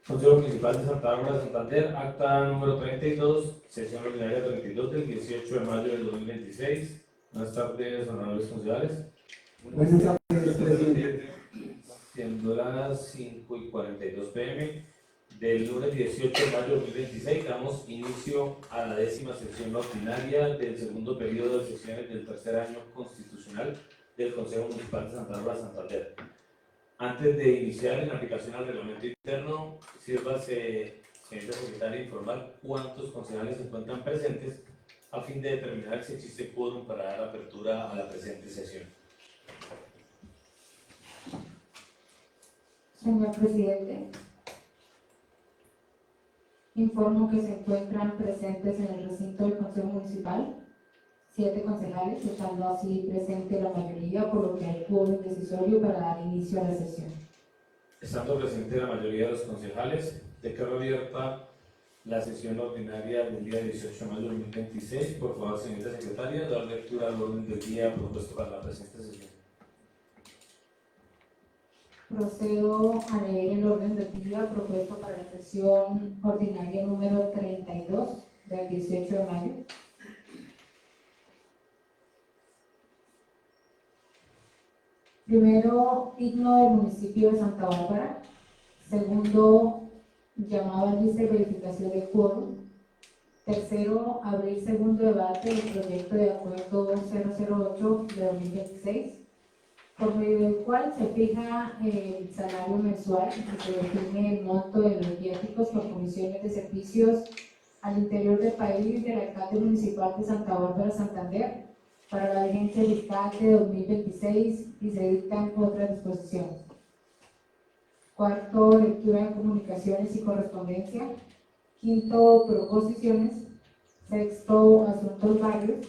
Consejo Municipal de Santa Bárbara de Santander, acta número 32, sesión ordinaria 32 del 18 de mayo del 2026. Buenas tardes, honorables concejales. Buenas tardes, presidente. Siendo las 5:42 p.m. del lunes 18 de mayo de 2026, damos inicio a la 10ª sesión ordinaria del segundo periodo de sesiones del tercer año constitucional del Consejo Municipal de Santa Bárbara de Santander. Antes de iniciar en aplicación al reglamento interno, sírvase, señora secretaria, informar cuántos concejales se encuentran presentes a fin de determinar si existe quórum para dar apertura a la presente sesión. Señor presidente, informo que se encuentran presentes en el recinto del Consejo Municipal 7 concejales, estando así presente la mayoría, por lo que hay quórum decisorio para dar inicio a la sesión. Estando presente la mayoría de los concejales, declaro abierta la sesión ordinaria del día 18 de mayo de 2026. Por favor, señora secretaria, dar lectura al orden del día propuesto para la presente sesión. Procedo a leer el orden del día propuesto para la sesión ordinaria número 32 del 18 de mayo. Primero, himno del municipio de Santa Bárbara. Segundo, llamado al vice verificación de quórum. Tercero, abrir segundo debate del proyecto de acuerdo 008 de 2026, por medio del cual se fija el salario mensual y se define el monto de los viáticos por comisiones de servicios al interior del país del alcalde municipal de Santa Bárbara, Santander, para la vigencia fiscal de 2026 y se dictan otras disposiciones. Cuarto, lectura de comunicaciones y correspondencia. Quinto, proposiciones. Sexto, asuntos varios.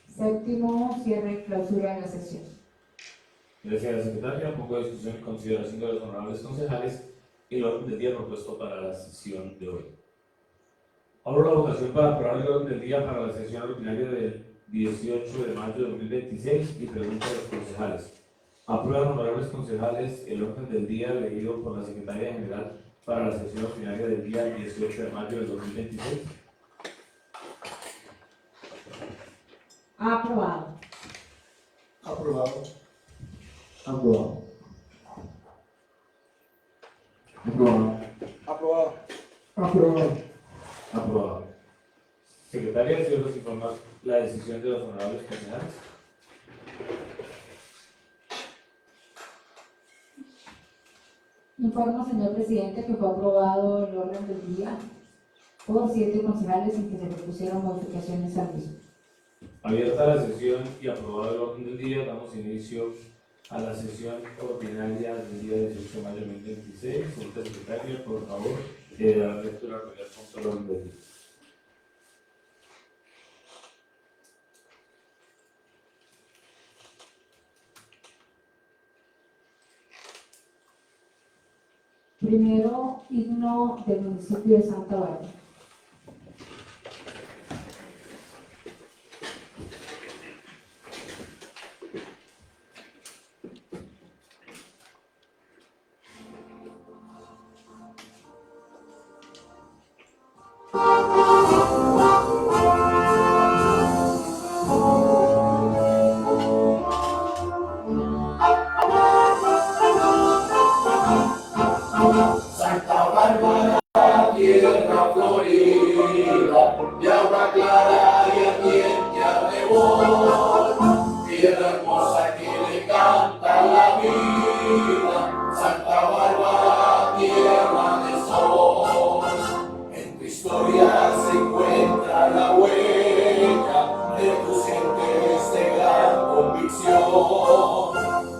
Séptimo, cierre y clausura de la sesión. Gracias, secretaria. Pongo a discusión y consideración de los honorables concejales el orden del día propuesto para la sesión de hoy. Abro la votación para aprobar el orden del día para la sesión ordinaria del 18 de mayo de 2026 y pregunto a los concejales. ¿Aprueban, honorables concejales, el orden del día leído por la Secretaria General para la sesión ordinaria del día 18 de mayo de 2026? Aprobado. Aprobado. Aprobado. Aprobado. Aprobado. Aprobado. Aprobado. Secretaria, ¿deseo nos informar la decisión de los honorables concejales? Informo, señor presidente, que fue aprobado el orden del día por 7 concejales sin que se propusieran modificaciones al mismo. Abierta la sesión y aprobado el orden del día, damos inicio a la sesión ordinaria del día 18 de mayo de 2026. Señora secretaria, por favor, dar lectura al primer punto del orden del día. Primero, himno del municipio de Santa Bárbara. Santa Bárbara, tierra florida, de agua clara y ardiente arrebol, tierra hermosa que le canta la vida, Santa Bárbara, tierra de sol. En tu historia se encuentra la huella de tus gentes de gran convicción,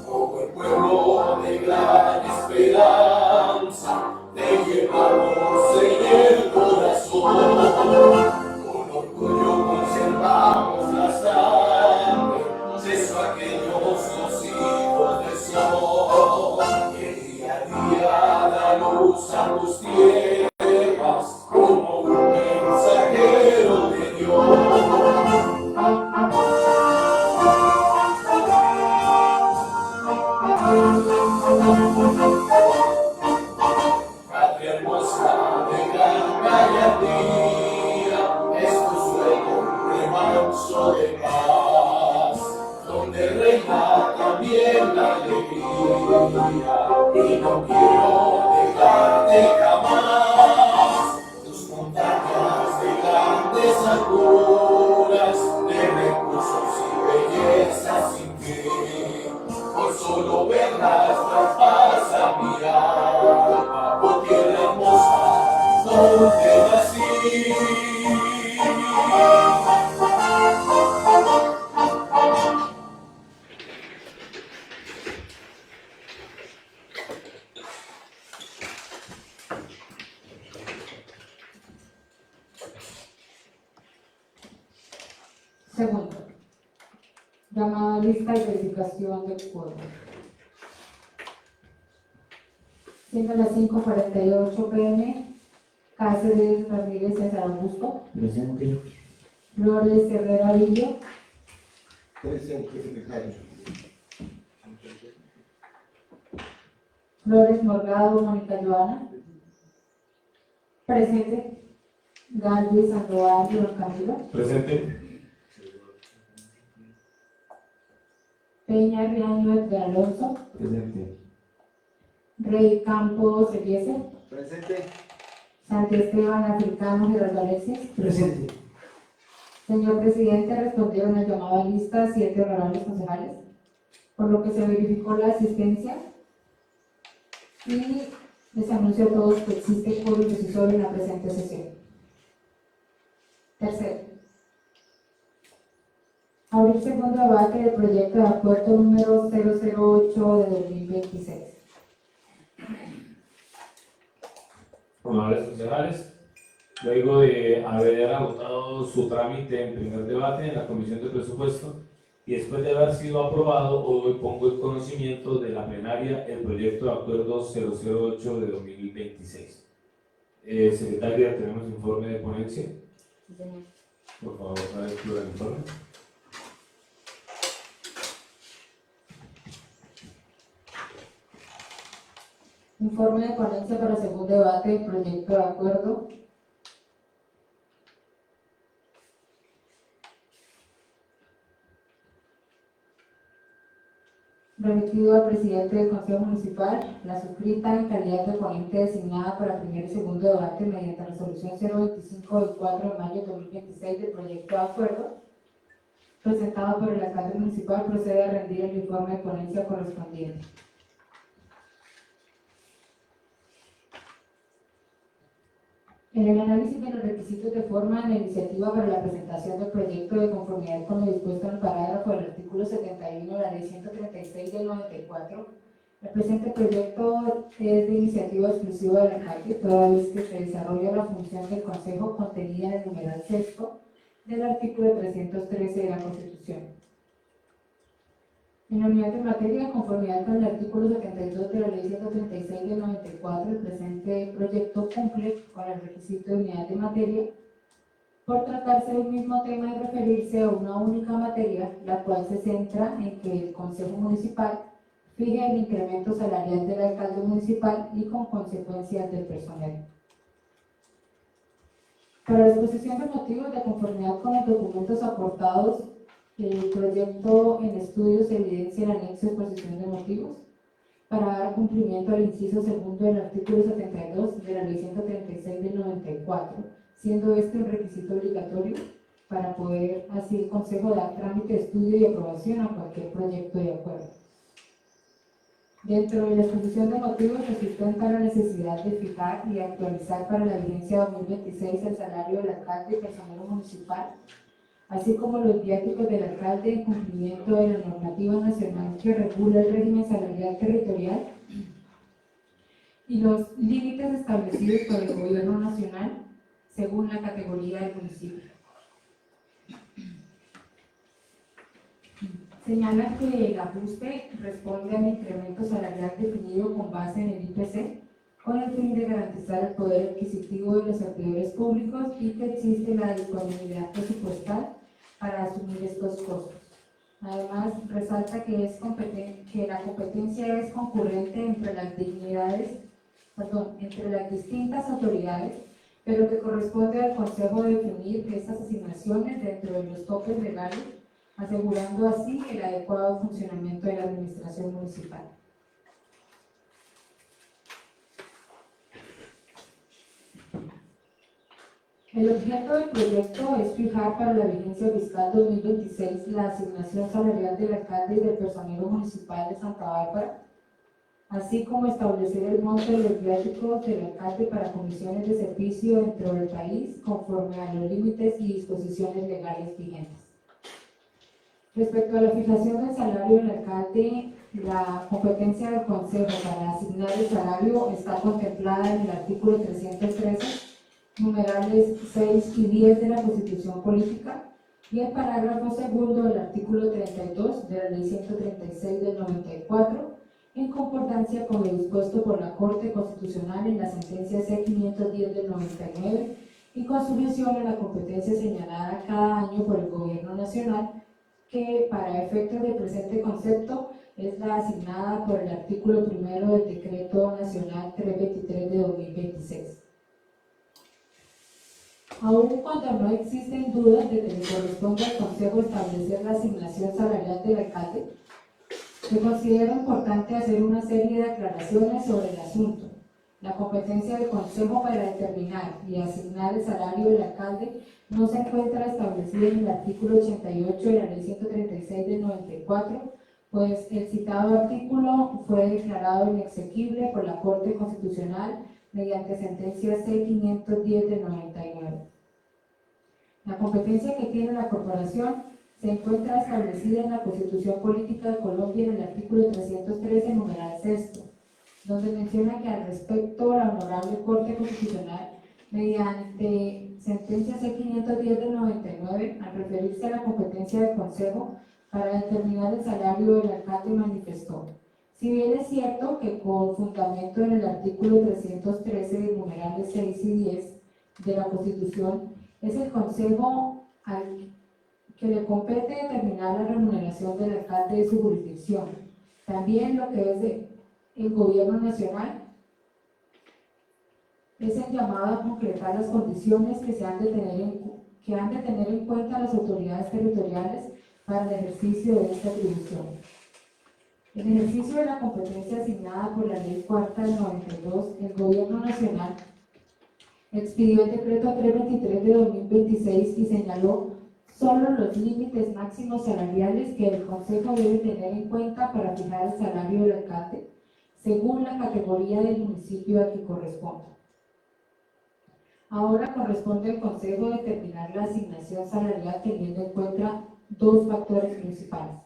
como el pueblo de gran esperanza. Te llevamos en el corazón, con orgullo conservamos la sangre de esos aquellos los hijos del sol, que día a día da luz a tus tierras como un mensajero de Dios. Patria hermosa que jamás, tus montañas de grandes alturas, de recursos y belleza sin fin. Por solo verlas traspasa mi alma, por tierra hermosa donde nací. Segundo, llamada lista de verificación del quórum. Siendo las 5:48 p.m., Cáceres Ramírez César Augusto. Presente. Flores Herrera Villo. Presente, secretario. Flores Morgado Mónica Joana. Presente. Galvez Sandoval Don Camilo. Presente. Peña Riaño Edgar Alonso. Presente. Rey Campos Eliezer. Presente. Santi Esteban Africano Gerardo Alexis. Presente. Señor presidente, respondieron al llamado a lista 7 honorables concejales, por lo que se verificó la asistencia y les anuncio a todos que existe quórum decisorio en la presente sesión. Tercero, abrir segundo debate del proyecto de acuerdo número 008 de 2026. Honorables concejales, luego de haber agotado su trámite en primer debate en la Comisión de Presupuesto y después de haber sido aprobado, hoy pongo en conocimiento de la plenaria el proyecto de acuerdo 008 de 2026. Secretaria, tenemos informe de ponencia. Por favor, a la lectura del informe. Informe de ponencia para segundo debate del proyecto de acuerdo. Remitido al presidente del Consejo Municipal, la suscrita en calidad de ponente designada para primer y segundo debate mediante resolución 025 del 4 de mayo de 2026 del proyecto de acuerdo, presentado por el alcalde municipal, procede a rendir el informe de ponencia correspondiente. En el análisis de los requisitos de forma en la iniciativa para la presentación del proyecto de conformidad con lo dispuesto en el parágrafo del artículo 71 de la Ley 136 del 94, el presente proyecto es de iniciativa exclusiva del alcalde, toda vez que se desarrolla la función del Consejo contenida en el numeral sexto del artículo 313 de la Constitución. En la unidad de materia, en conformidad con el artículo 72 de la Ley 136 del 94, el presente proyecto cumple con el requisito de unidad de materia por tratarse de un mismo tema y referirse a una única materia, la cual se centra en que el Consejo Municipal fije el incremento salarial del alcalde municipal y con consecuencias del personal. Para la exposición de motivos de conformidad con los documentos aportados, el proyecto en estudio se evidencia en el anexo de exposición de motivos para dar cumplimiento al inciso segundo del artículo 72 de la Ley 136 del 94, siendo este un requisito obligatorio para poder así el Consejo dar trámite de estudio y aprobación a cualquier proyecto de acuerdo. Dentro de la exposición de motivos se sustenta la necesidad de fijar y actualizar para la vigencia 2026 el salario del alcalde y personal municipal, así como los viáticos del alcalde en cumplimiento de la normativa nacional que regula el régimen salarial territorial y los límites establecidos por el gobierno nacional según la categoría del municipio. Señala que el ajuste responde al incremento salarial definido con base en el IPC, con el fin de garantizar el poder adquisitivo de los servidores públicos y que existe la disponibilidad presupuestal para asumir estos costos. Además, resalta que la competencia es concurrente entre las distintas autoridades, pero que corresponde al Consejo definir estas asignaciones dentro de los topes legales, asegurando así el adecuado funcionamiento de la administración municipal. El objeto del proyecto es fijar para la vigencia fiscal 2026 la asignación salarial del alcalde y del personero municipal de Santa Bárbara, así como establecer el monto de los viáticos del alcalde para comisiones de servicio dentro del país, conforme a los límites y disposiciones legales vigentes. Respecto a la fijación del salario del alcalde, la competencia del Consejo para asignar el salario está contemplada en el artículo 313, numerales 6 y 10 de la Constitución Política y el parágrafo segundo del artículo 32 de la Ley 136 del 94, en concordancia con lo dispuesto por la Corte Constitucional en la sentencia C-510 del 99 y con sujeción a la competencia señalada cada año por el Gobierno Nacional, que para efectos del presente concepto es la asignada por el artículo primero del Decreto Nacional 323 de 2026. Aun cuando no existen dudas de que le corresponde al Consejo establecer la asignación salarial del alcalde, se considera importante hacer una serie de aclaraciones sobre el asunto. La competencia del Consejo para determinar y asignar el salario del alcalde no se encuentra establecida en el artículo 88 de la Ley 136 del 94, pues el citado artículo fue declarado inexequible por la Corte Constitucional mediante sentencia C-510 del 99. La competencia que tiene la Corporación se encuentra establecida en la Constitución Política de Colombia en el artículo 313, numeral sexto, donde menciona que al respecto la Honorable Corte Constitucional, mediante sentencia C-510 del 99, al referirse a la competencia del Consejo para determinar el salario del alcalde, manifestó: si bien es cierto que con fundamento en el artículo 313 de numerales 6 y 10 de la Constitución, es el Consejo al que le compete determinar la remuneración del alcalde de su jurisdicción. También lo que es el Gobierno Nacional es el llamado a concretar las condiciones que han de tener en cuenta las autoridades territoriales para el ejercicio de esta atribución. En ejercicio de la competencia asignada por la Ley Cuarta del 92, el Gobierno Nacional expidió el decreto 323 de 2026 y señaló solo los límites máximos salariales que el Consejo debe tener en cuenta para fijar el salario del alcalde, según la categoría del municipio a que corresponda. Ahora corresponde al Consejo determinar la asignación salarial teniendo en cuenta dos factores principales.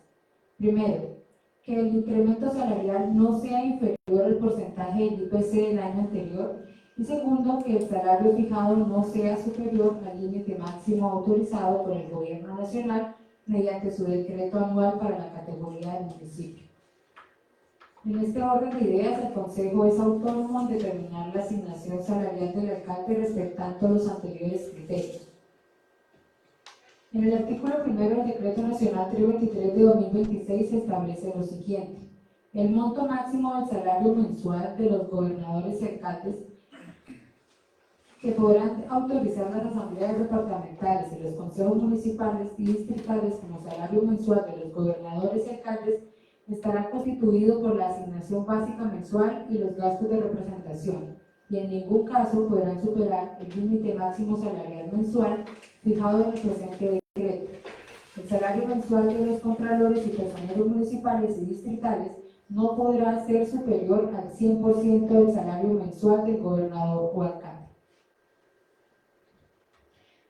Primero, que el incremento salarial no sea inferior al porcentaje del IPC del año anterior, y segundo, que el salario fijado no sea superior al límite máximo autorizado por el Gobierno Nacional mediante su decreto anual para la categoría del municipio. En este orden de ideas, el Consejo es autónomo en determinar la asignación salarial del alcalde respetando los anteriores criterios. En el artículo primero del Decreto Nacional 323 de 2026 se establece lo siguiente: el monto máximo del salario mensual de los gobernadores y alcaldes que podrán autorizar las asambleas departamentales y los consejos municipales y distritales como salario mensual de los gobernadores y alcaldes estará constituido por la asignación básica mensual y los gastos de representación, y en ningún caso podrán superar el límite máximo salarial mensual fijado en el presente decreto. El salario mensual de los contralores y personeros municipales y distritales no podrá ser superior al 100% del salario mensual del gobernador o alcalde.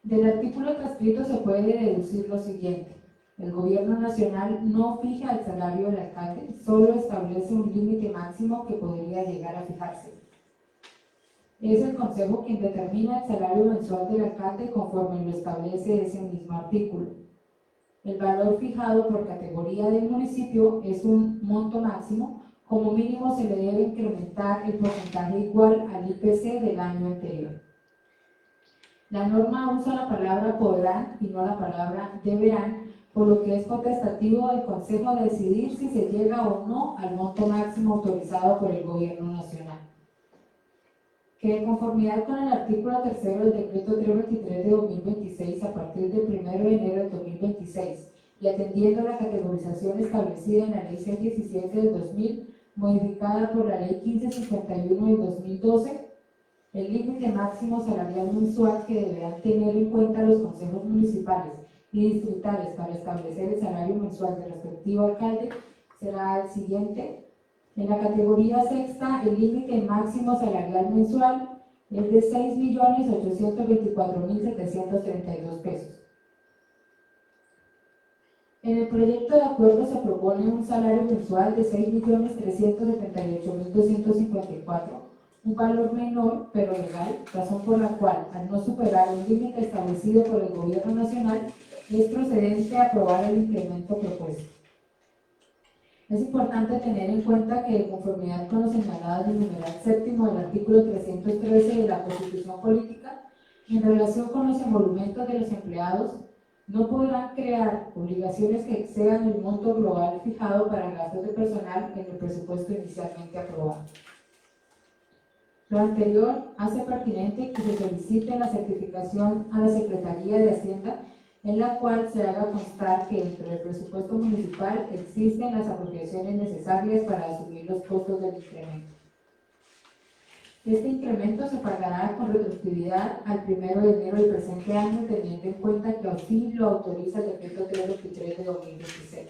Del artículo transcrito se puede deducir lo siguiente: el Gobierno Nacional no fija el salario del alcalde, solo establece un límite máximo que podría llegar a fijarse. Es el Consejo quien determina el salario mensual del alcalde conforme lo establece ese mismo artículo. El valor fijado por categoría del municipio es un monto máximo. Como mínimo se le debe incrementar el porcentaje igual al IPC del año anterior. La norma usa la palabra podrán y no la palabra deberán, por lo que es potestativo del Consejo decidir si se llega o no al monto máximo autorizado por el Gobierno Nacional. Que de conformidad con el artículo 3 del Decreto 323 de 2026, a partir del 1 de enero de 2026, y atendiendo la categorización establecida en la Ley 617 del 2000, modificada por la Ley 1551 del 2012, El límite máximo salarial mensual que deberán tener en cuenta los consejos municipales y distritales para establecer el salario mensual del respectivo alcalde será el siguiente. En la categoría sexta, el límite máximo salarial mensual es de 6.824.732 pesos. En el proyecto de acuerdo se propone un salario mensual de 6.378.254, un valor menor pero legal, razón por la cual, al no superar el límite establecido por el Gobierno Nacional, es procedente aprobar el incremento propuesto. Es importante tener en cuenta que, de conformidad con lo señalado en el numeral séptimo del artículo 313 de la Constitución Política, en relación con los emolumentos de los empleados, no podrán crear obligaciones que excedan el monto global fijado para gastos de personal en el presupuesto inicialmente aprobado. Lo anterior hace pertinente que se solicite la certificación a la Secretaría de Hacienda, en la cual se haga constar que dentro del presupuesto municipal existen las apropiaciones necesarias para asumir los costos del incremento. Este incremento se pagará con retroactividad al 1 de enero del presente año, teniendo en cuenta que así lo autoriza el decreto 323 de 2016.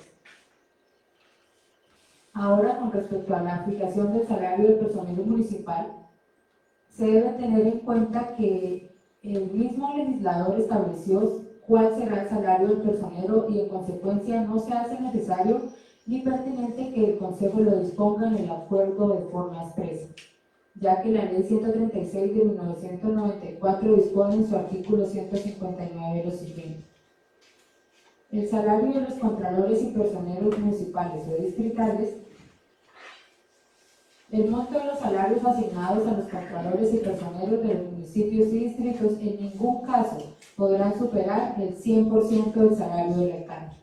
Ahora, con respecto a la aplicación del salario del personal municipal, se debe tener en cuenta que el mismo legislador estableció cuál será el salario del personero y en consecuencia no se hace necesario ni pertinente que el Consejo lo disponga en el acuerdo de forma expresa, ya que la Ley 136 de 1994 dispone en su artículo 159 lo siguiente. El salario de los contralores y personeros municipales o distritales. El monto de los salarios asignados a los contralores y personeros de los municipios y distritos en ningún caso podrán superar el 100% del salario del alcalde.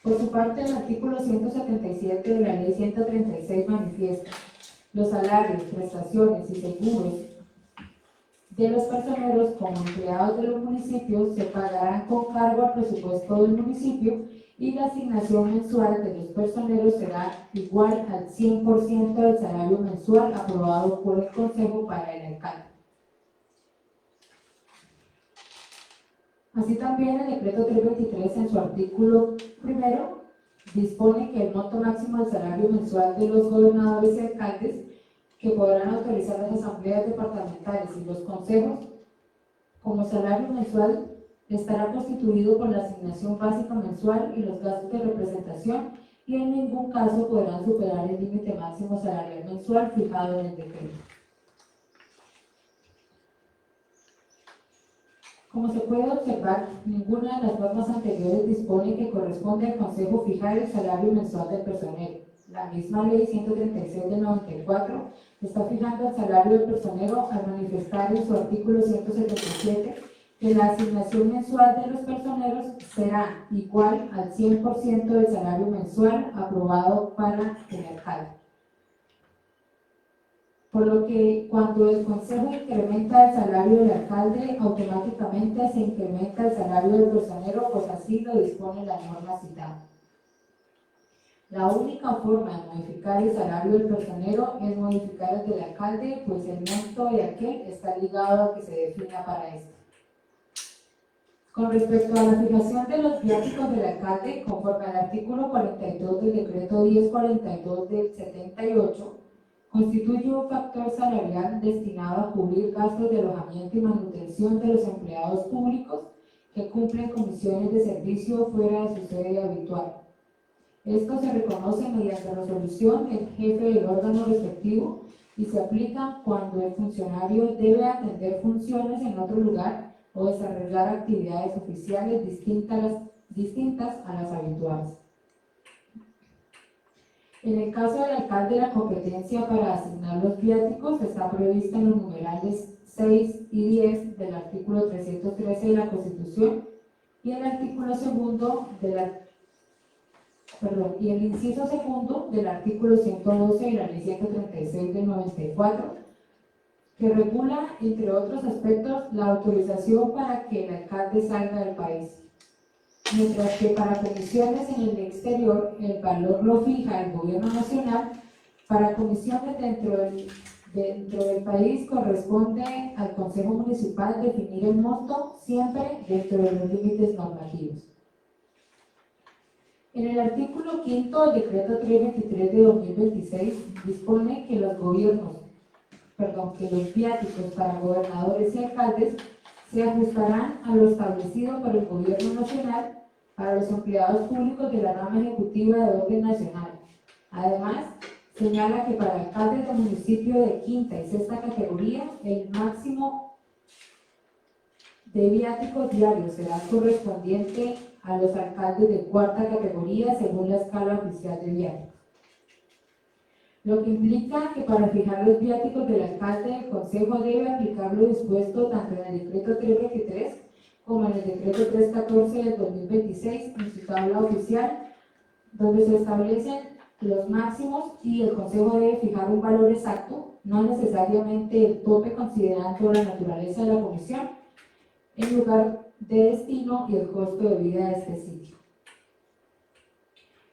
Por su parte, el artículo 177 de la Ley 136 manifiesta: los salarios, prestaciones y seguros de los personeros como empleados de los municipios se pagarán con cargo al presupuesto del municipio y la asignación mensual de los personeros será igual al 100% del salario mensual aprobado por el Consejo para el alcalde. Así también el decreto 323 en su artículo primero dispone que el monto máximo del salario mensual de los gobernadores y alcaldes que podrán autorizar las asambleas departamentales y los consejos como salario mensual estará constituido por la asignación básica mensual y los gastos de representación y en ningún caso podrán superar el límite máximo salarial mensual fijado en el decreto. Como se puede observar, ninguna de las normas anteriores dispone que corresponde al Consejo fijar el salario mensual del personero. La misma Ley 136 de 94 está fijando el salario del personero al manifestar en su artículo 177 que la asignación mensual de los personeros será igual al 100% del salario mensual aprobado para el alcalde. Por lo que cuando el Consejo incrementa el salario del alcalde, automáticamente se incrementa el salario del personero, pues así lo dispone la norma citada. La única forma de modificar el salario del personero es modificar el del alcalde, pues el monto de aquel está ligado a que se defina para esto. Con respecto a la fijación de los viáticos del alcalde, conforme al artículo 42 del decreto 1042 del 78, constituye un factor salarial destinado a cubrir gastos de alojamiento y manutención de los empleados públicos que cumplen comisiones de servicio fuera de su sede habitual. Esto se reconoce mediante resolución del jefe del órgano respectivo y se aplica cuando el funcionario debe atender funciones en otro lugar o desarrollar actividades oficiales distintas a las habituales. En el caso del alcalde, la competencia para asignar los viáticos está prevista en los numerales 6 y 10 del artículo 313 de la Constitución y el artículo segundo y el inciso segundo del artículo 112 de la Ley 136 del 94, que regula, entre otros aspectos, la autorización para que el alcalde salga del país. Mientras que para comisiones en el exterior el valor lo fija el Gobierno Nacional, para comisiones dentro del Dentro del país corresponde al Consejo Municipal definir el monto siempre dentro de los límites normativos. En el artículo 5 del decreto 323 de 2026 dispone que los viáticos para gobernadores y alcaldes se ajustarán a lo establecido por el Gobierno Nacional para los empleados públicos de la rama ejecutiva de orden nacional. Además, señala que para alcaldes de municipio de quinta y sexta categoría, el máximo de viáticos diarios será correspondiente a los alcaldes de cuarta categoría según la escala oficial de viáticos. Lo que implica que para fijar los viáticos del alcalde, el Consejo debe aplicar lo dispuesto tanto en el decreto 323 como en el decreto 314 del 2026 en su tabla oficial, donde se establecen los máximos y el Consejo debe fijar un valor exacto, no necesariamente el tope considerando la naturaleza de la comisión, en lugar de destino y el costo de vida de este sitio.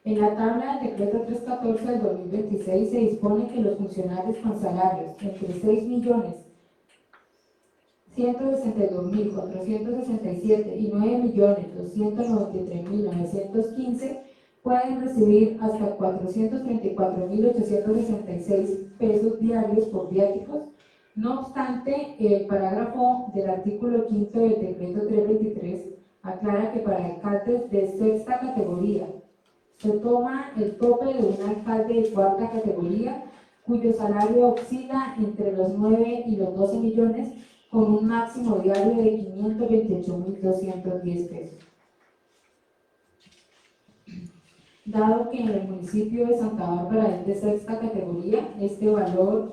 En la tabla del decreto 314 del 2026 se dispone que los funcionarios con salarios entre 6.162.467 y 9.293.915 pueden recibir hasta 434.866 pesos diarios por viáticos. No obstante, el parágrafo del artículo 5 del decreto 323 aclara que para alcaldes de sexta categoría se toma el tope de un alcalde de cuarta categoría cuyo salario oscila entre los 9 y los 12 millones con un máximo diario de 528.210 pesos. Dado que en el municipio de Santa Bárbara es de sexta categoría, este valor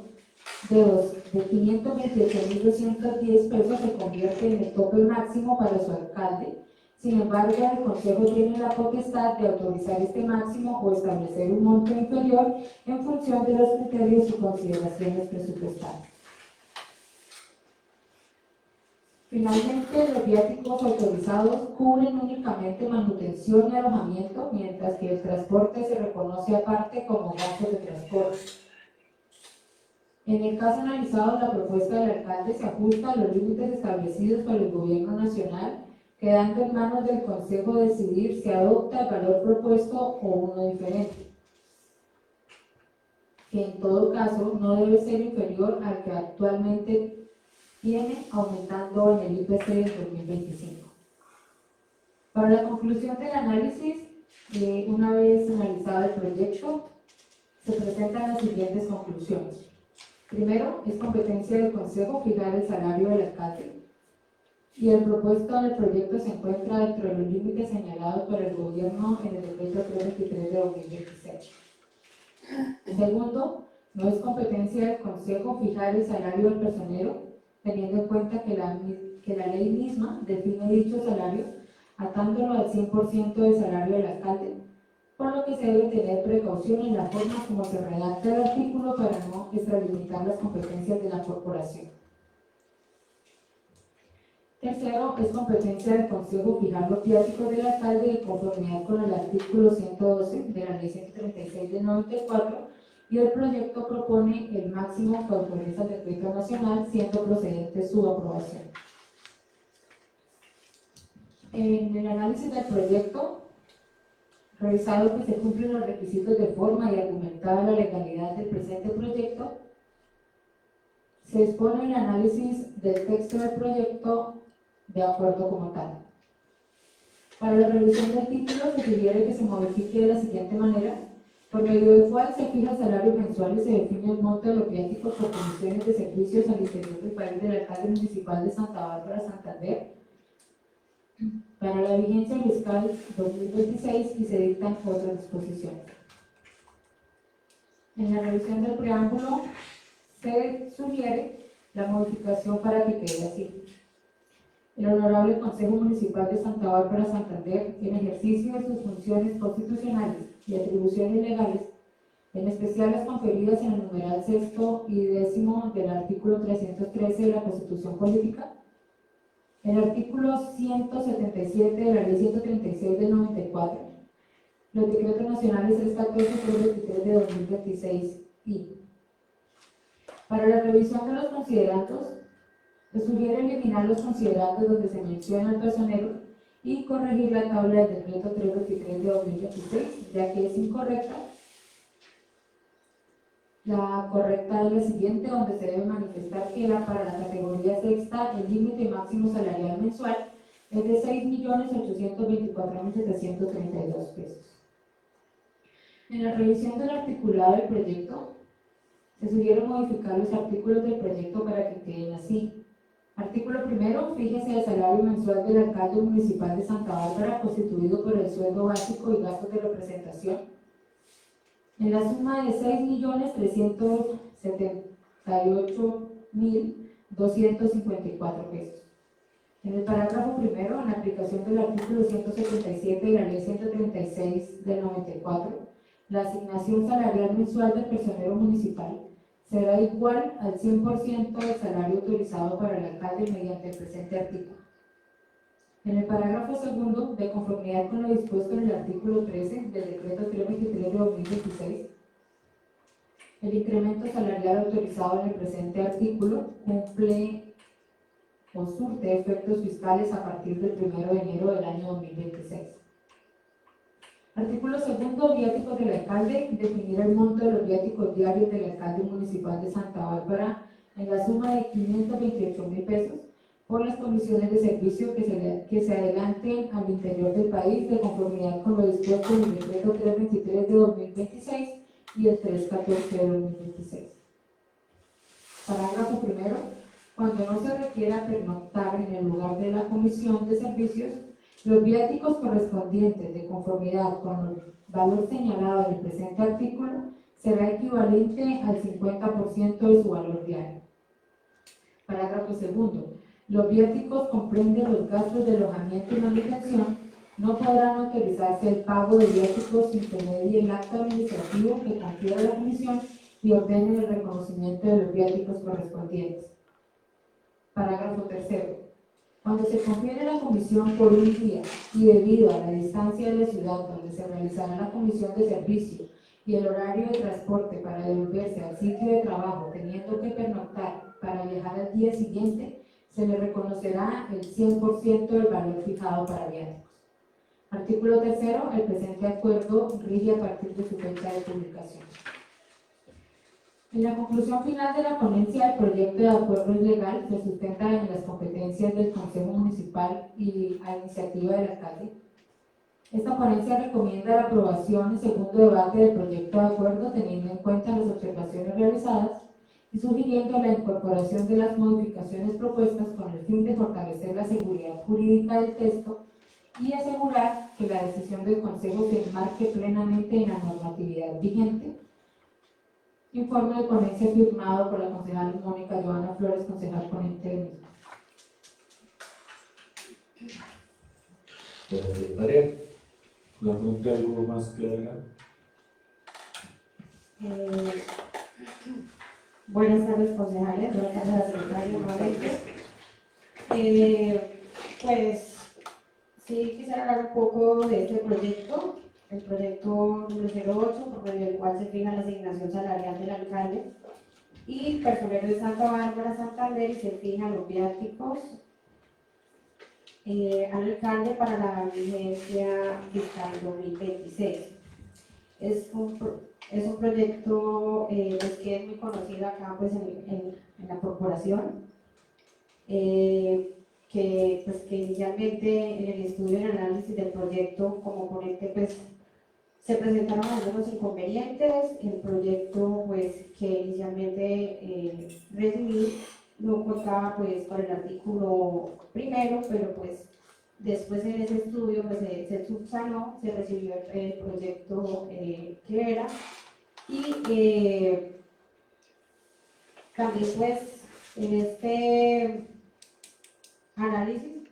de 528.210 pesos se convierte en el tope máximo para su alcalde. Sin embargo, el Consejo tiene la potestad de autorizar este máximo o establecer un monto inferior en función de los criterios y consideraciones presupuestarias. Finalmente, los viáticos autorizados cubren únicamente manutención y alojamiento, mientras que el transporte se reconoce aparte como gasto de transporte. En el caso analizado, la propuesta del alcalde se ajusta a los límites establecidos por el Gobierno Nacional, quedando en manos del Consejo decidir si adopta el valor propuesto o uno diferente, que en todo caso no debe ser inferior al que actualmente tiene, aumentando en el IPC del 2025. Para la conclusión del análisis, una vez analizado el proyecto, se presentan las siguientes conclusiones. Primero, es competencia del Consejo fijar el salario del alcalde, y el propuesto del proyecto se encuentra dentro de los límites señalados por el Gobierno en el decreto 323 de 2016. Segundo, no es competencia del Consejo fijar el salario del personero, teniendo en cuenta que la ley misma define dicho salario, atándolo al 100% del salario del alcalde, por lo que se debe tener precaución en la forma como se redacta el artículo para no extralimitar las competencias de la corporación. Tercero, es competencia del Consejo fijar los viáticos del alcalde de conformidad con el artículo 112 de la Ley 136 del 94, y el proyecto propone el máximo que autoriza el decreto nacional, siendo procedente su aprobación. En el análisis del proyecto, revisado que se cumplen los requisitos de forma y argumentada la legalidad del presente proyecto, se expone el análisis del texto del proyecto de acuerdo como tal. Para la revisión del título se sugiere que se modifique de la siguiente manera, por medio del cual se fija el salario mensual y se define el monto de los viáticos por comisiones de servicios al interior del país del alcalde municipal de Santa Bárbara, Santander, para la vigencia fiscal 2026, y se dictan otras disposiciones. En la revisión del preámbulo se sugiere la modificación para que quede así. El Honorable Consejo Municipal de Santa Bárbara, Santander, en ejercicio de sus funciones constitucionales y atribuciones legales, en especial las conferidas en el numeral 6 y 10 del artículo 313 de la Constitución Política, el artículo 177 de la Ley 136 del 94, los decretos nacionales 314 y 323 de 2026 y Para la revisión de los considerandos, se sugiere eliminar los considerandos donde se menciona el personero y corregir la tabla del decreto 323 de 2016, ya que es incorrecta. La correcta es la siguiente, donde se debe manifestar que para la categoría sexta el límite máximo salarial mensual es de 6.824.732 pesos. En la revisión del articulado del proyecto, se sugiere modificar los artículos del proyecto para que queden así. Artículo primero, fíjese el salario mensual del alcalde municipal de Santa Bárbara constituido por el sueldo básico y gastos de representación en la suma de 6.378.254 pesos. En el parágrafo primero, en aplicación del artículo 177 de la ley 136 del 94, la asignación salarial mensual del personero municipal será igual al 100% del salario autorizado para el alcalde mediante el presente artículo. En el parágrafo segundo, de conformidad con lo dispuesto en el artículo 13 del decreto 323 de 2016, el incremento salarial autorizado en el presente artículo cumple o surte efectos fiscales a partir del 1 de enero del año 2026. Artículo segundo, viáticos del alcalde. Definir el monto de los viáticos diarios del alcalde municipal de Santa Bárbara en la suma de 528.000 pesos por las condiciones de servicio que se adelanten al interior del país de conformidad con lo dispuesto en el decreto 323 de 2026 y el 314 de 2026. Parágrafo primero. Cuando no se requiera pernoctar en el lugar de la comisión de servicios, los viáticos correspondientes de conformidad con el valor señalado en el presente artículo será equivalente al 50% de su valor diario. Parágrafo segundo. Los viáticos comprenden los gastos de alojamiento y manutención. No podrán autorizarse el pago de viáticos sin que medie el acto administrativo que confiera la comisión y ordene el reconocimiento de los viáticos correspondientes. Parágrafo tercero. Cuando se confiere la comisión por un día y debido a la distancia de la ciudad donde se realizará la comisión de servicio y el horario de transporte para devolverse al sitio de trabajo teniendo que pernoctar para viajar al día siguiente, se le reconocerá el 100% del valor fijado para viáticos. Artículo tercero. El presente acuerdo rige a partir de su fecha de publicación. En la conclusión final de la ponencia, el proyecto de acuerdo es legal, se sustenta en las competencias del Consejo Municipal y a iniciativa del alcalde. Esta ponencia recomienda la aprobación en segundo debate del proyecto de acuerdo teniendo en cuenta las observaciones realizadas y sugiriendo la incorporación de las modificaciones propuestas con el fin de fortalecer la seguridad jurídica del texto y asegurar que la decisión del Consejo se enmarque plenamente en la normatividad vigente. Informe de ponencia firmado por la concejal Mónica Joana Flores, concejal ponente del mismo. Secretaria, ¿la pregunta algo más que agregar? Buenas tardes, concejales. Buenas tardes a la secretaria nuevamente. Pues sí quisiera hablar un poco de este proyecto, el proyecto número 08, por medio del cual se fija la asignación salarial del alcalde y personero de Santa Bárbara, Santander, y se fijan los viáticos al alcalde para la vigencia fiscal 2026. Es un proyecto pues, que es muy conocido acá pues, en la corporación, que inicialmente en el estudio y el análisis del proyecto como ponente pues, se presentaron algunos inconvenientes. El proyecto pues, que inicialmente recibí no contaba pues, con el artículo primero, pero pues después en ese estudio pues, se subsanó, se recibió el proyecto que era y también pues en este análisis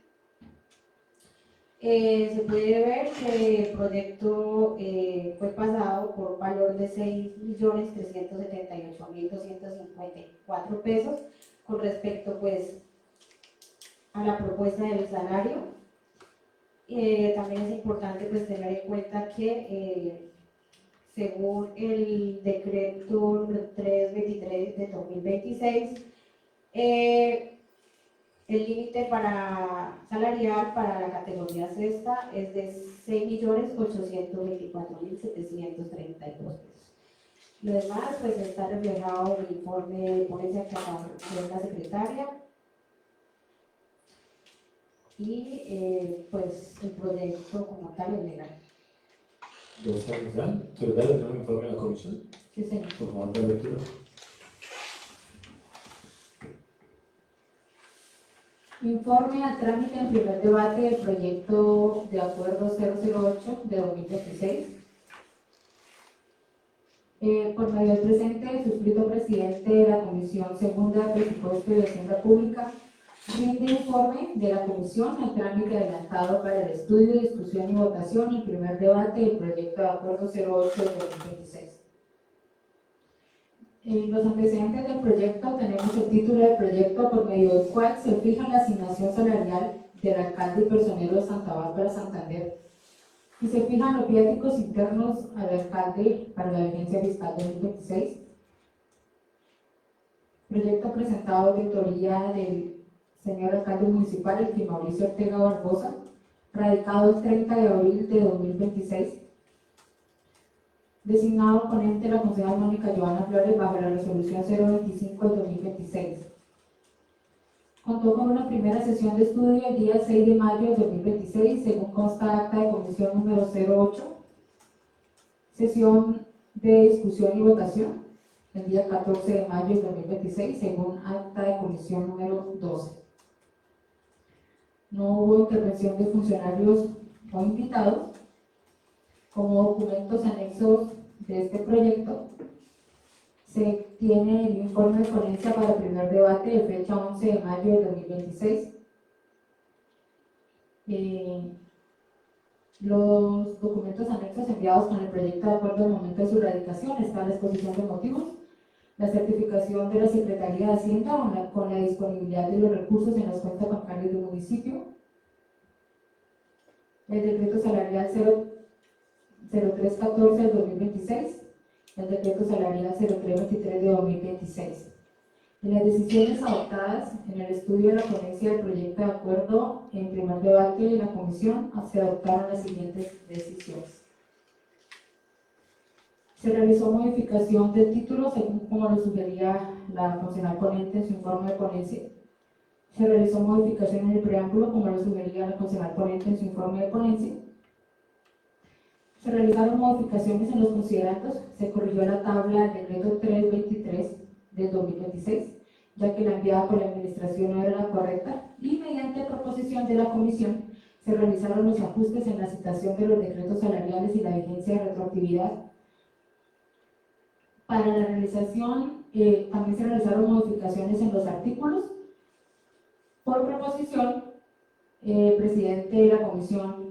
se puede ver que el proyecto fue pasado por un valor de 6.378.254 pesos con respecto pues a la propuesta del salario. También es importante pues tener en cuenta que según el decreto número 323 de 2026, el límite salarial para la categoría sexta es de 6.824.732 pesos. Lo demás pues está reflejado en el informe de ponencia que acaba de hacer la secretaria y pues el proyecto como tal es legal. ¿Secretaria, tenemos un informe de la comisión? Sí, señor. Por favor, de lectura. Informe a trámite en primer debate del proyecto de acuerdo 008 de 2026. Por medio del presente, suscrito presidente de la Comisión Segunda de Presupuesto y Hacienda Pública, rinde informe de la Comisión al trámite adelantado para el estudio, discusión y votación en primer debate del proyecto de acuerdo 08 de 2026. En los antecedentes del proyecto tenemos el título del proyecto por medio del cual se fija la asignación salarial del alcalde y personero de Santa Bárbara, Santander, y se fijan los viáticos internos al alcalde para la vigencia fiscal 2026. Proyecto presentado de autoría del señor alcalde municipal, el Mauricio Ortega Barbosa, radicado el 30 de abril de 2026. Designado ponente la concejal Mónica Joana Flores bajo la resolución 025 de 2026. Contó con una primera sesión de estudio el día 6 de mayo de 2026, según consta acta de comisión número 08. Sesión de discusión y votación el día 14 de mayo de 2026, según acta de comisión número 12. No hubo intervención de funcionarios o invitados. Como documentos anexos de este proyecto, se tiene el informe de ponencia para el primer debate de fecha 11 de mayo de 2026. Los documentos anexos enviados con el proyecto de acuerdo al momento de su radicación está la exposición de motivos, la certificación de la Secretaría de Hacienda con la disponibilidad de los recursos en las cuentas bancarias del municipio, el decreto salarial 0314 del 2026, el decreto salarial 0323 de 2026. En las decisiones adoptadas en el estudio de la ponencia del proyecto de acuerdo en primer debate de la comisión, se adoptaron las siguientes decisiones. Se realizó modificación del título según como lo sugería la concejal ponente en su informe de ponencia. Se realizó modificación en el preámbulo como lo sugería la concejal ponente en su informe de ponencia. Se realizaron modificaciones en los considerandos, se corrigió la tabla del decreto 323 del 2026, ya que la enviada por la administración no era la correcta, y mediante proposición de la comisión se realizaron los ajustes en la citación de los decretos salariales y la vigencia de retroactividad. Para la realización, también se realizaron modificaciones en los artículos. Por proposición, el presidente de la comisión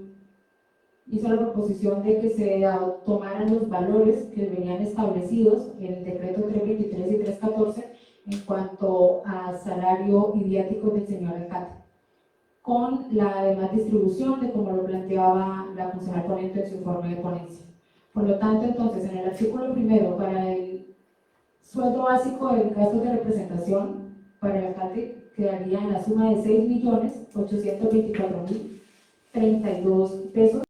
hizo la proposición de que se tomaran los valores que venían establecidos en el decreto 323 y 314 en cuanto a salario y viáticos del señor alcalde, con la demás distribución de como lo planteaba la concejal ponente en su informe de ponencia. Por lo tanto, entonces, en el artículo primero, para el sueldo básico de gastos de representación para el alcalde, quedaría en la suma de 6.824.032 pesos.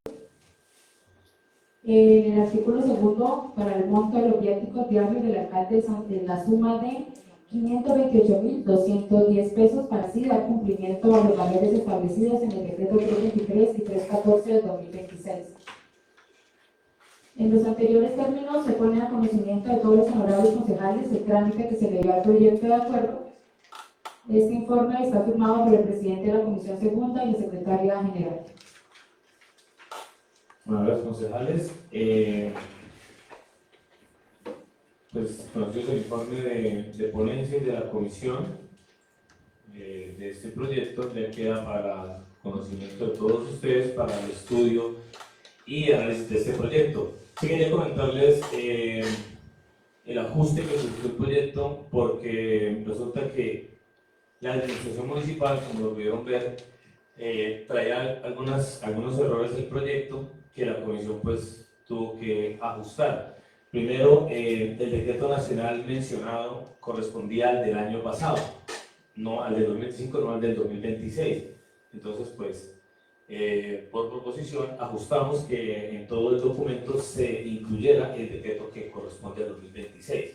En el artículo segundo, para el monto de los viáticos diarios del alcalde, en la suma de 528.210 pesos, para así dar cumplimiento a los valores establecidos en el decreto 323 y 314 del 2026. En los anteriores términos se pone a conocimiento de todos los honorables concejales el trámite que se le dio al proyecto de acuerdo. Este informe está firmado por el presidente de la Comisión Segunda y la secretaria general. Bueno, los concejales, pues conocidos el informe de ponencia y de la comisión de este proyecto, ya queda para conocimiento de todos ustedes para el estudio y análisis de este proyecto. Sí quería comentarles el ajuste que sufrió el proyecto, porque resulta que la administración municipal, como lo pudieron ver, traía algunos errores del proyecto que la comisión pues tuvo que ajustar. Primero, el decreto nacional mencionado correspondía al del año pasado, no al del 2025, no al del 2026. Entonces, pues, por proposición, ajustamos que en todo el documento se incluyera el decreto que corresponde al 2026.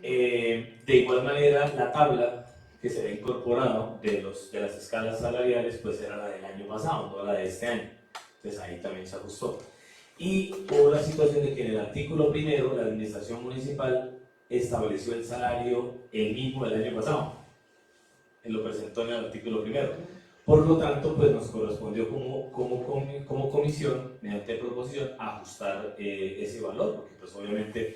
De igual manera, la tabla que se había incorporado de las escalas salariales, pues era la del año pasado, no la de este año. Entonces ahí también se ajustó. Y hubo la situación de que en el artículo primero, la administración municipal estableció el salario el mismo del año pasado. Él lo presentó en el artículo primero. Por lo tanto, pues nos correspondió como comisión, mediante proposición, ajustar ese valor, porque pues obviamente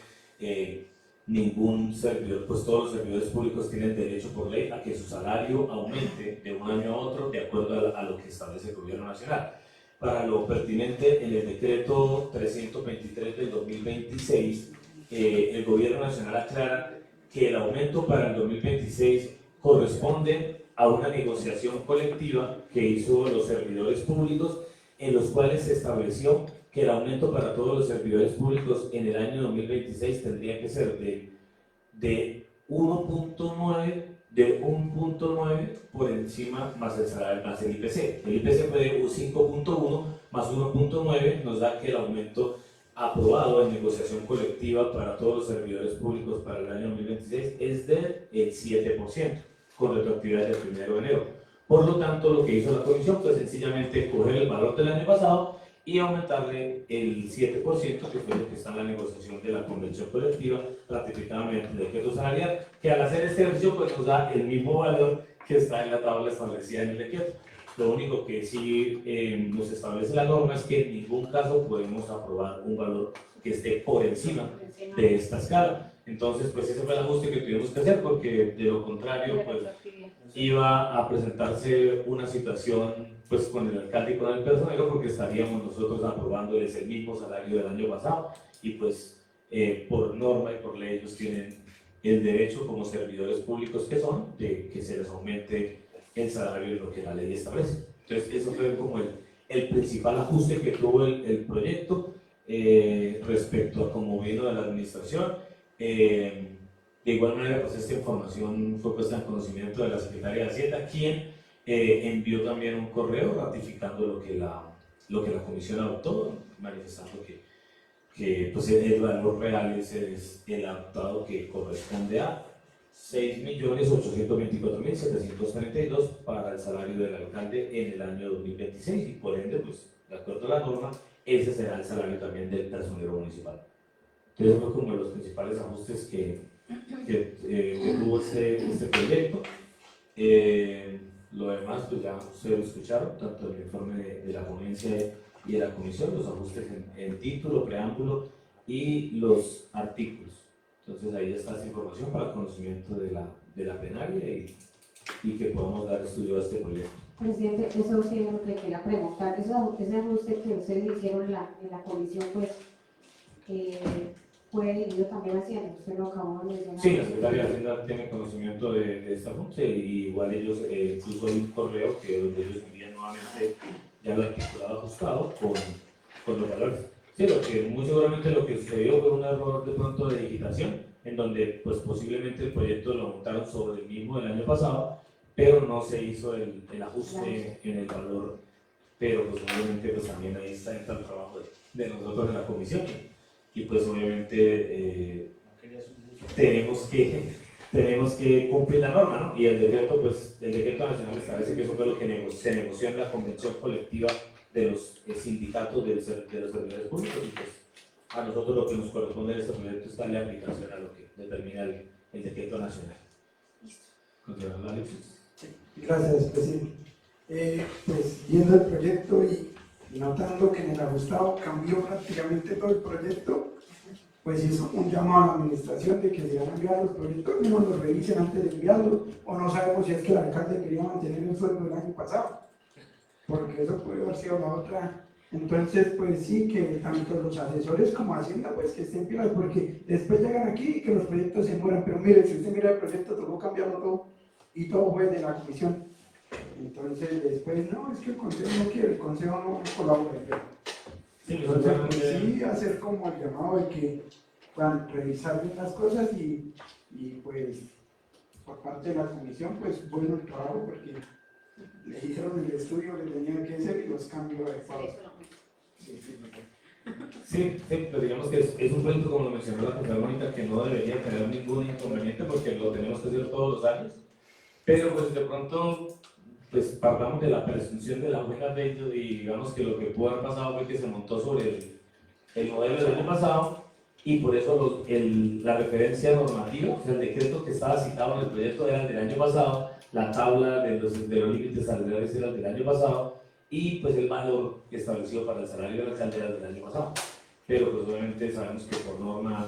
ningún servidor, pues todos los servidores públicos tienen derecho por ley a que su salario aumente de un año a otro de acuerdo a lo que establece el gobierno nacional. Para lo pertinente, en el decreto 323 del 2026, el gobierno nacional aclara que el aumento para el 2026 corresponde a una negociación colectiva que hizo los servidores públicos, en los cuales se estableció que el aumento para todos los servidores públicos en el año 2026 tendría que ser de 1.9 por encima más el salario más el IPC. El IPC fue de 5.1 más 1.9, nos da que el aumento aprobado en negociación colectiva para todos los servidores públicos para el año 2026 es del 7%, con retroactividad del 1 de enero. Por lo tanto, lo que hizo la comisión fue sencillamente coger el valor del año pasado y aumentarle el 7%, que fue lo que está en la negociación de la convención colectiva ratificada mediante el decreto salarial, que al hacer este ejercicio pues nos da el mismo valor que está en la tabla establecida en el decreto. Lo único que sí nos establece la norma es que en ningún caso podemos aprobar un valor que esté por encima de esta escala. Entonces, pues ese fue el ajuste que tuvimos que hacer, porque de lo contrario, pues iba a presentarse una situación pues con el alcalde y con el personero, porque estaríamos nosotros aprobándoles el mismo salario del año pasado y pues por norma y por ley ellos tienen el derecho como servidores públicos que son de que se les aumente el salario de lo que la ley establece. Entonces eso fue como el principal ajuste que tuvo el proyecto respecto a cómo vino de la administración. De igual manera, pues esta información fue puesta en conocimiento de la Secretaría de Hacienda, quien envió también un correo ratificando lo que la comisión adoptó, manifestando que pues el valor real es el adoptado, que corresponde a 6.824.732 para el salario del alcalde en el año 2026 y por ende, pues de acuerdo a la norma, ese será el salario también del personero municipal. Entonces fue como los principales ajustes que tuvo este proyecto. Lo demás, pues ya ustedes lo escucharon, tanto el informe de la ponencia y de la comisión, los ajustes en título, preámbulo y los artículos. Entonces ahí está esta información para el conocimiento de la plenaria y que podamos dar estudio a este proyecto. Presidente, eso sí es lo que quería preguntar. Ese ajuste que ustedes hicieron en la comisión, pues, fue dirigido también a Hacienda. Usted lo acabó de mencionar. Sí, la Secretaría de Hacienda tiene conocimiento de esta ajuste y igual ellos, incluso hay un correo donde ellos envían nuevamente ya lo articulado ajustado con los valores. Sí, muy seguramente lo que sucedió fue un error de pronto de digitación, en donde pues posiblemente el proyecto lo montaron sobre el mismo del año pasado, pero no se hizo el ajuste en el valor, pero pues obviamente pues también ahí está el trabajo de nosotros en la comisión y pues obviamente tenemos que cumplir la norma, ¿no? Y el decreto nacional establece que eso fue lo que se negoció en la convención colectiva de los sindicatos de los servidores públicos y pues a nosotros lo que nos corresponde en este proyecto es darle aplicación a lo que determina el decreto nacional. Continuamos, Alexis. Gracias, presidente. Pues viendo el proyecto y notando que en el ajustado cambió prácticamente todo el proyecto, pues hizo un llamado a la administración de que se van a enviar los proyectos, no los revisen antes de enviarlos, o no sabemos si es que el alcalde quería mantener el sueldo del año pasado, porque eso puede haber sido la otra. Entonces, pues sí, que tanto los asesores como Hacienda, pues que estén pilas, porque después llegan aquí y que los proyectos se mueran, pero mire, si usted mira el proyecto, tocó cambiarlo todo, y todo fue de la comisión. Entonces, después, no, es que el consejo no quiere, el consejo no colabora. Sí, entonces, pues sí, hacer como el llamado de que puedan revisar bien las cosas y pues por parte de la comisión, pues bueno el trabajo porque le dijeron el estudio que tenían que hacer y los cambios adecuados. Sí, sí, Sí, sí, pero digamos que es un proyecto, como lo mencionó la protagonista, que no debería tener ningún inconveniente porque lo tenemos que hacer todos los años, pero pues de pronto pues partamos de la presunción de la buena fe y digamos que lo que pudo haber pasado fue que se montó sobre el modelo del año pasado y por eso la referencia normativa, o sea, el decreto que estaba citado en el proyecto era el del año pasado, la tabla de los límites salariales era el del año pasado y pues el valor establecido para el salario del alcalde era el del año pasado. Pero pues obviamente sabemos que por norma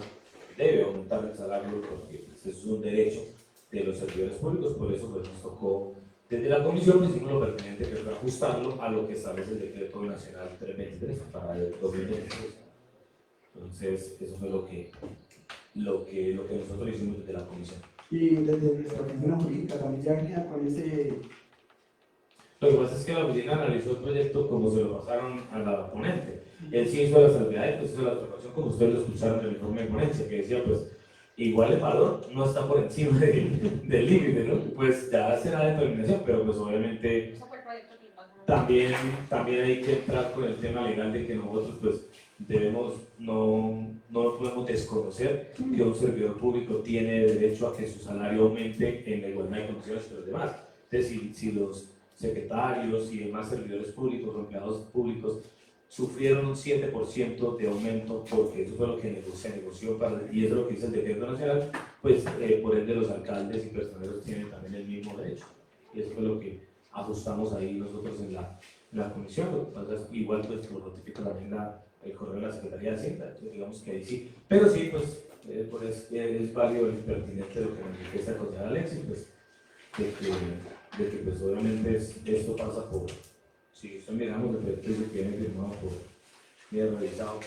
debe aumentar el salario porque pues, eso es un derecho de los servidores públicos, por eso pues nos tocó desde la comisión pues, hicimos lo pertinente que fue ajustarlo a lo que establece el decreto nacional 323 para el 2023. Entonces eso fue lo que nosotros hicimos desde la comisión. Y desde nuestra oficina jurídica también ya venía con ese... Lo que pasa es que la oficina analizó el proyecto como se lo pasaron a la ponente. Él sí hizo la salvedad, pues hizo la observación como ustedes lo escucharon en el informe de ponencia, que decía pues igual el valor no está por encima del límite, ¿no? Pues ya será determinación, pero pues obviamente también hay que entrar con el tema legal de que nosotros pues debemos, no podemos desconocer que un servidor público tiene derecho a que su salario aumente en la igualdad de condiciones que los demás. Entonces, si los secretarios y demás servidores públicos, empleados públicos, sufrieron un 7% de aumento, porque eso fue lo que se negoció, y eso es lo que dice el decreto nacional, pues por ende los alcaldes y personeros tienen también el mismo derecho. Y eso fue lo que ajustamos ahí nosotros en la comisión. Lo que pasa es que igual pues lo notifica también el correo de la Secretaría de Hacienda, entonces digamos que ahí sí. Pero sí, pues, es válido y pertinente lo que nos manifiesta el concejal Alexis, pues, de que pues obviamente esto pasa por, si usted miramos el proyecto que viene firmado viene realizado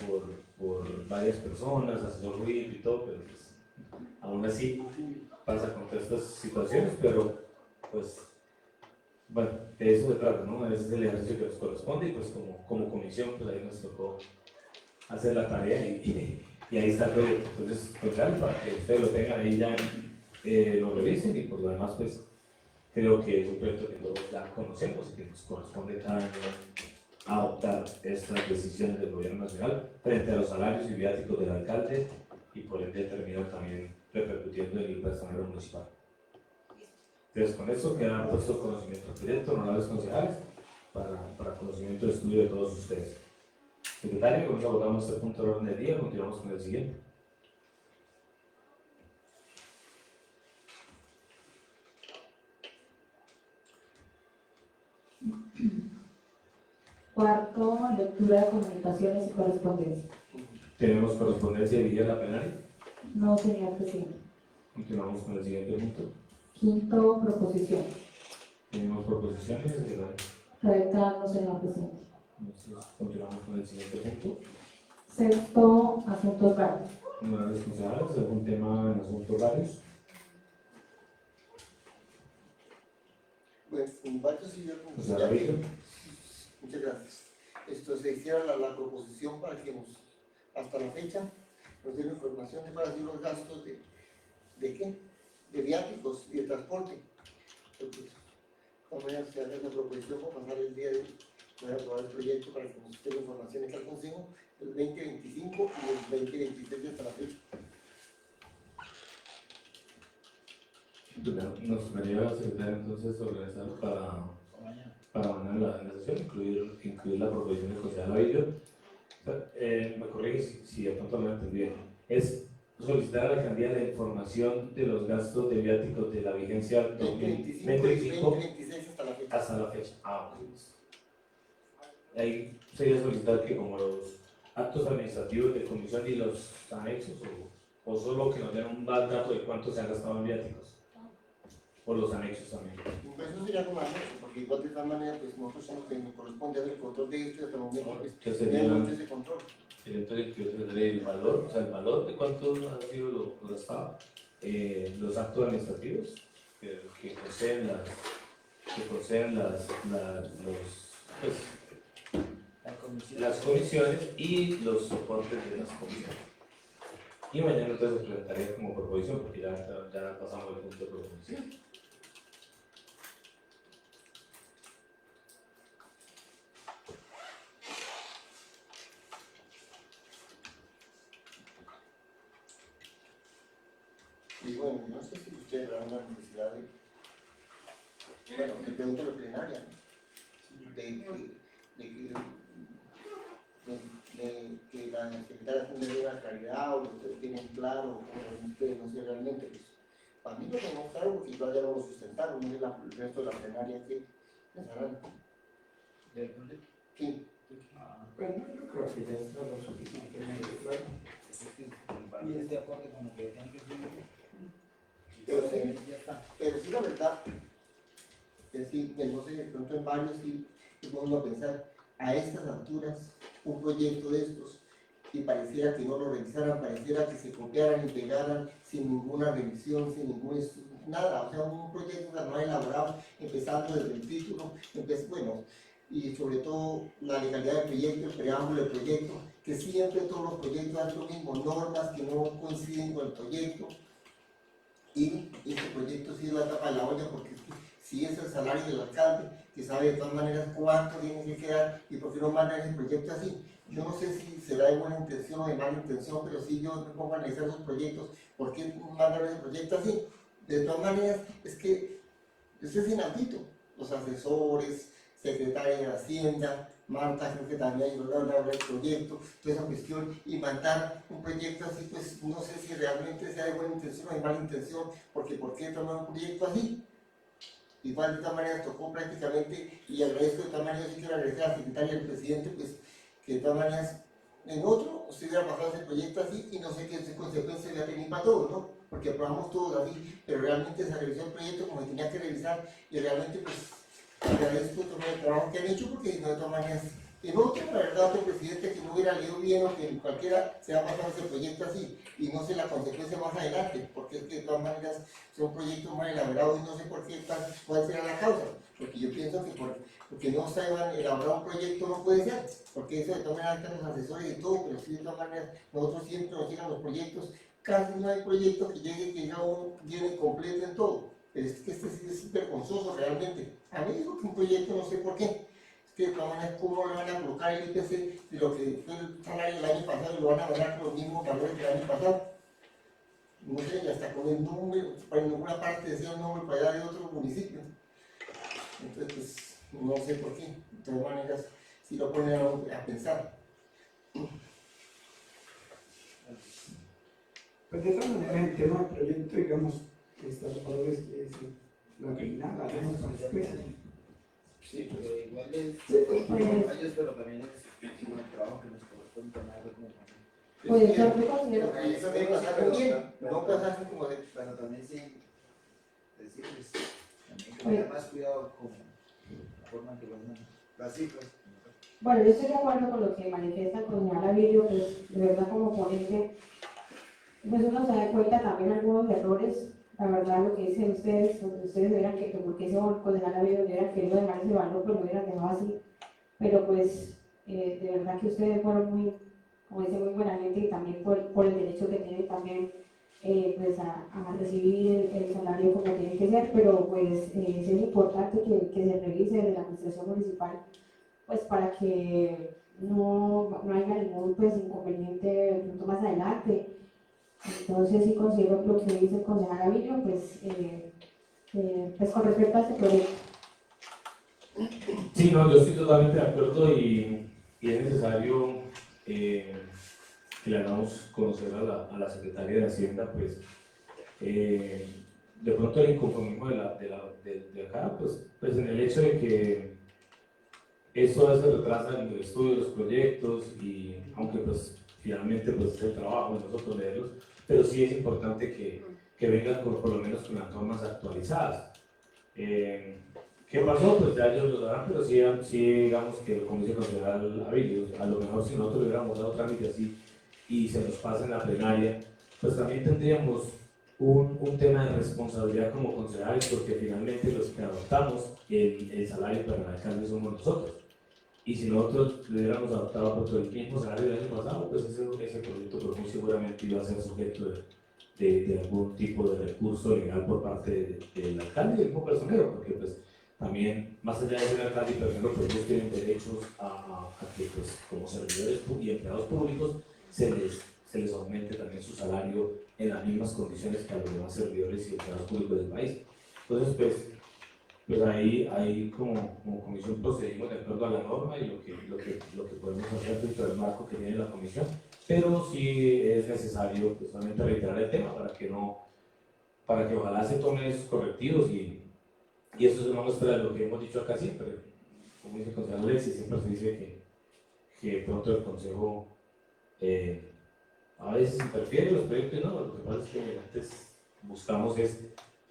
por varias personas, asesor jurídico y todo, pero pues aún así pasa con todas estas situaciones, pero pues bueno, de eso se trata, ¿no? Ese es el ejercicio que nos corresponde y pues como comisión pues ahí nos tocó hacer la tarea y ahí está el proyecto. Entonces, pues claro, para que ustedes lo tengan ahí ya, lo revisen y por lo demás pues creo que es un proyecto que todos ya conocemos y que nos corresponde cada año adoptar estas decisiones del gobierno nacional frente a los salarios y viáticos del alcalde y por ende terminar también repercutiendo en el personal municipal. Entonces con eso queda puesto conocimiento del proyecto, honorables concejales, para conocimiento de estudio de todos ustedes. Secretario, con eso abordamos este punto de orden del día, continuamos con el siguiente. Cuarto, lectura de comunicaciones y correspondencia. Tenemos correspondencia de la plenaria. No, señor presidente. Continuamos con el siguiente punto. Quinto, proposición. Tenemos proposiciones, Redactada, no, señor presidente. entonces continuamos con el siguiente punto. Sexto, asuntos varios. Honorables concejales, algún tema en asuntos varios. Pues, en varios sí, Concejala Víctor. muchas gracias. Se hiciera la proposición para que hasta la fecha nos den información de cuáles son los gastos de qué, de viáticos y de transporte. Entonces, vamos a hacer la proposición para pasar el día de hoy. Voy a aprobar el proyecto para que nos den informaciones al Consejo el 2025 y el 2026 hasta la fecha. Nos gustaría, secretario, entonces organizar para mañana la sesión, incluir la proposición del concejal Avillo. Me corrige si de pronto no lo entendí bien. Es solicitar a la alcaldía la información de los gastos de viáticos de la vigencia 2025 y 2026 hasta la fecha. Ah, ok. Ahí sería solicitar que como los actos administrativos de comisión y los anexos, o solo que nos den un dato de cuánto se han gastado en viáticos. O los anexos también. Eso sería como anexo, porque igual de esta manera, pues nosotros somos que nos corresponde hacer el control de esto y hasta el momento, pues, tenemos ese control. Entonces, que yo tendré el valor, o sea, el valor de cuánto han sido los gastados, los actos administrativos que poseen las comisiones y los soportes de las comisiones. y mañana entonces se presentaría como proposición, porque ya pasamos el punto de proposición. Y bueno, no sé si ustedes verán la necesidad de, bueno, de pregunta de plenaria, ¿no? Que la secretaria de la calidad o lo que ustedes tienen claro, o ustedes no sé realmente, pues para mí lo tenemos claro porque todavía no lo sustentaron, no sé el resto de la plenaria que pensarán. Sí. Bueno, yo creo que ya está lo suficientemente claro. Y es de acuerdo con lo que tiene que ser. Ya está. Pero sí, la verdad, es sí, que no sé, de pronto en varios sí, podemos pensar a estas alturas un proyecto de estos y pareciera que no lo revisaran, pareciera que se copiaran y pegaran sin ninguna revisión, sin ningún nada, o sea, un proyecto no elaborado, empezando desde el título, bueno, y sobre todo la legalidad del proyecto, el preámbulo del proyecto, que siempre todos los proyectos hacen lo mismo, normas que no coinciden con el proyecto, y este proyecto sí es la tapa de la olla porque si es el salario del alcalde, que sabe de todas maneras cuánto tiene que quedar y por qué no mandan el proyecto así. Yo no sé si será de buena intención o de mala intención, pero sí yo me pongo a analizar esos proyectos, por qué mandan ese proyecto así. De todas maneras, es que eso es inaudito. Los asesores, secretaria de Hacienda, Marta creo que también ayudó a hablar del proyecto, toda esa cuestión, y mandar un proyecto así, pues no sé si realmente sea de buena intención o de mala intención, porque ¿por qué tomar un proyecto así? Igual de todas maneras tocó prácticamente, y agradezco de todas maneras, sí quiero agradecer a la secretaria y al presidente, pues que de todas maneras en otro se hubiera pasado ese proyecto así y no sé qué consecuencias le ha tenido para todos, ¿no? Porque aprobamos todos así, pero realmente se revisó el proyecto como se tenía que revisar y realmente pues agradezco todo el trabajo que han hecho porque de todas maneras en otro, la verdad, otro presidente que no hubiera leído bien o que cualquiera se ha pasado ese proyecto así y no sé la consecuencia más adelante, porque es que de todas maneras son proyectos mal elaborados y no sé por qué cuál será la causa, porque yo pienso que porque no se ha elaborado un proyecto no puede ser, porque eso de todas maneras están los asesores y todo, pero sí de todas maneras nosotros siempre nos llegan los proyectos, casi no hay proyecto que llegue que ya uno viene completo en todo, pero es que este sí es vergonzoso realmente. A mí dijo que un proyecto no sé por qué. Que de todas maneras, ¿cómo le van a colocar el IPC de lo que fue el salario del año pasado y lo van a ganar con los mismos valores del año pasado? No sé, y hasta con el número, para ninguna parte decía un número para allá de otro municipio. Entonces, pues, no sé por qué. De todas maneras, si lo ponen a pensar. Pues de todas maneras, el tema del proyecto, digamos, estas valores que es la final, la tenemos para después. Sí, pero igual es ellos, pero también es un trabajo que nos corresponde tomar como Pues yo considero Porque eso debe pasar bien, no pasar como de... pero también sí decirles también que tengan más cuidado con la forma en que van las cifras. Bueno, yo estoy de acuerdo con lo que manifiesta el concejal Avilio, pues de verdad como ponente, pues uno se da cuenta también algunos errores, la verdad lo que dicen ustedes, porque ustedes verán que porque ese concejal Avilio hubiera querido dejar ese valor, pero lo hubieran dejado así, pero pues de verdad que ustedes fueron muy, como dice, muy buena gente y también por el derecho que tienen también pues a recibir el salario como tiene que ser, pero pues sí es importante que se revise desde la administración municipal pues para que no haya ningún pues, inconveniente de pronto más adelante. Entonces sí considero que lo que dice el concejal Avilio, pues con respecto a este proyecto. Sí, no, yo estoy totalmente de acuerdo y es necesario que le hagamos conocer a la secretaria de Hacienda, pues, de pronto el inconformismo de acá, pues en el hecho de que eso a veces retrasa el estudio de los proyectos y aunque pues finalmente pues es el trabajo de nosotros leerlos, pero sí es importante que vengan por lo menos con las normas actualizadas. ¿Qué pasó? Pues ya ellos lo darán, pero sí digamos que como dice el concejal Avilio, a lo mejor si nosotros le hubiéramos dado trámite así y se nos pasa en la plenaria, pues también tendríamos un tema de responsabilidad como concejales, porque finalmente los que adoptamos el salario para el alcalde somos nosotros. Y si nosotros le hubiéramos adoptado por el mismo salario del año pasado, pues ese proyecto pues, muy seguramente iba a ser sujeto de algún tipo de recurso legal por parte del alcalde y del mismo personero, porque pues también, más allá de ser alcalde y personero, pues ellos tienen derechos a que pues, como servidores y empleados públicos se les aumente también su salario en las mismas condiciones que a los demás servidores y empleados públicos del país. Entonces, pues ahí como comisión procedimos de acuerdo a la norma y lo que podemos hacer dentro del marco que tiene la comisión, pero sí es necesario pues, solamente reiterar el tema para que ojalá se tomen esos correctivos y eso es una muestra de lo que hemos dicho acá siempre. Como dice el concejal Alexis, siempre se dice que pronto el consejo a veces interfiere en los proyectos y no, lo que pasa es que antes buscamos es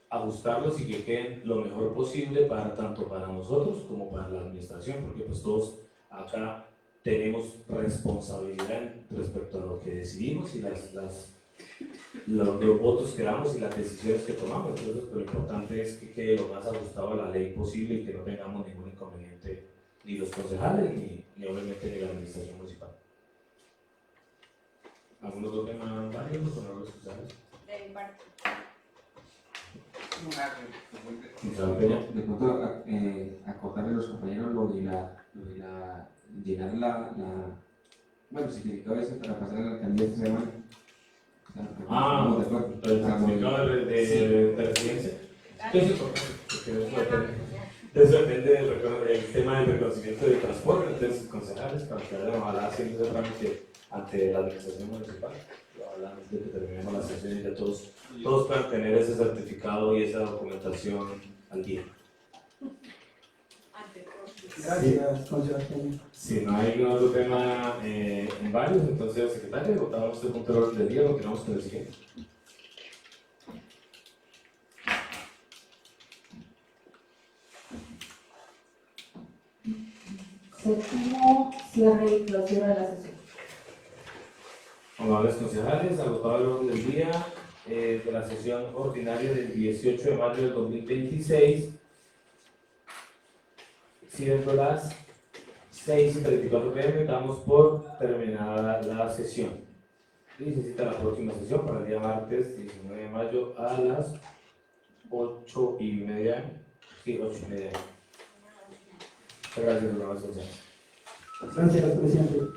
ajustarlos y que queden lo mejor posible tanto para nosotros como para la administración, porque pues todos acá tenemos responsabilidad respecto a lo que decidimos y los votos que damos y las decisiones que tomamos. Entonces, lo importante es que quede lo más ajustado a la ley posible y que no tengamos ningún inconveniente ni los concejales ni obviamente ni la administración municipal. ¿Algunos otros temas varios o no los sociales? De mi parte. De pronto, acordarle a los compañeros lo de llenar bueno, significado eso para pasar a la alcaldía esta semana. Ah, el certificado de residencia. Sí, es importante, porque eso depende del tema del reconocimiento de transporte, entonces concejales, para que vayan ojalá haciendo ese trámite ante la administración municipal. Ojalá antes de que terminemos la sesión y ya todos puedan tener ese certificado y esa documentación al día. Gracias, concejal Peña. Si no hay ningún otro tema en varios, entonces, secretario, votamos este punto de orden del día, continuamos con el siguiente. Séptimo, cierre y clausura de la sesión. Honorables concejales, agotado el orden del día de la sesión ordinaria del 18 de mayo del 2026, siendo las 6:34 p.m., damos por terminada la sesión. Y se cita la próxima sesión para el día martes 19 de mayo a las 8:30. Sí, 8:30. Muchas gracias, honorables concejales. Gracias, presidente.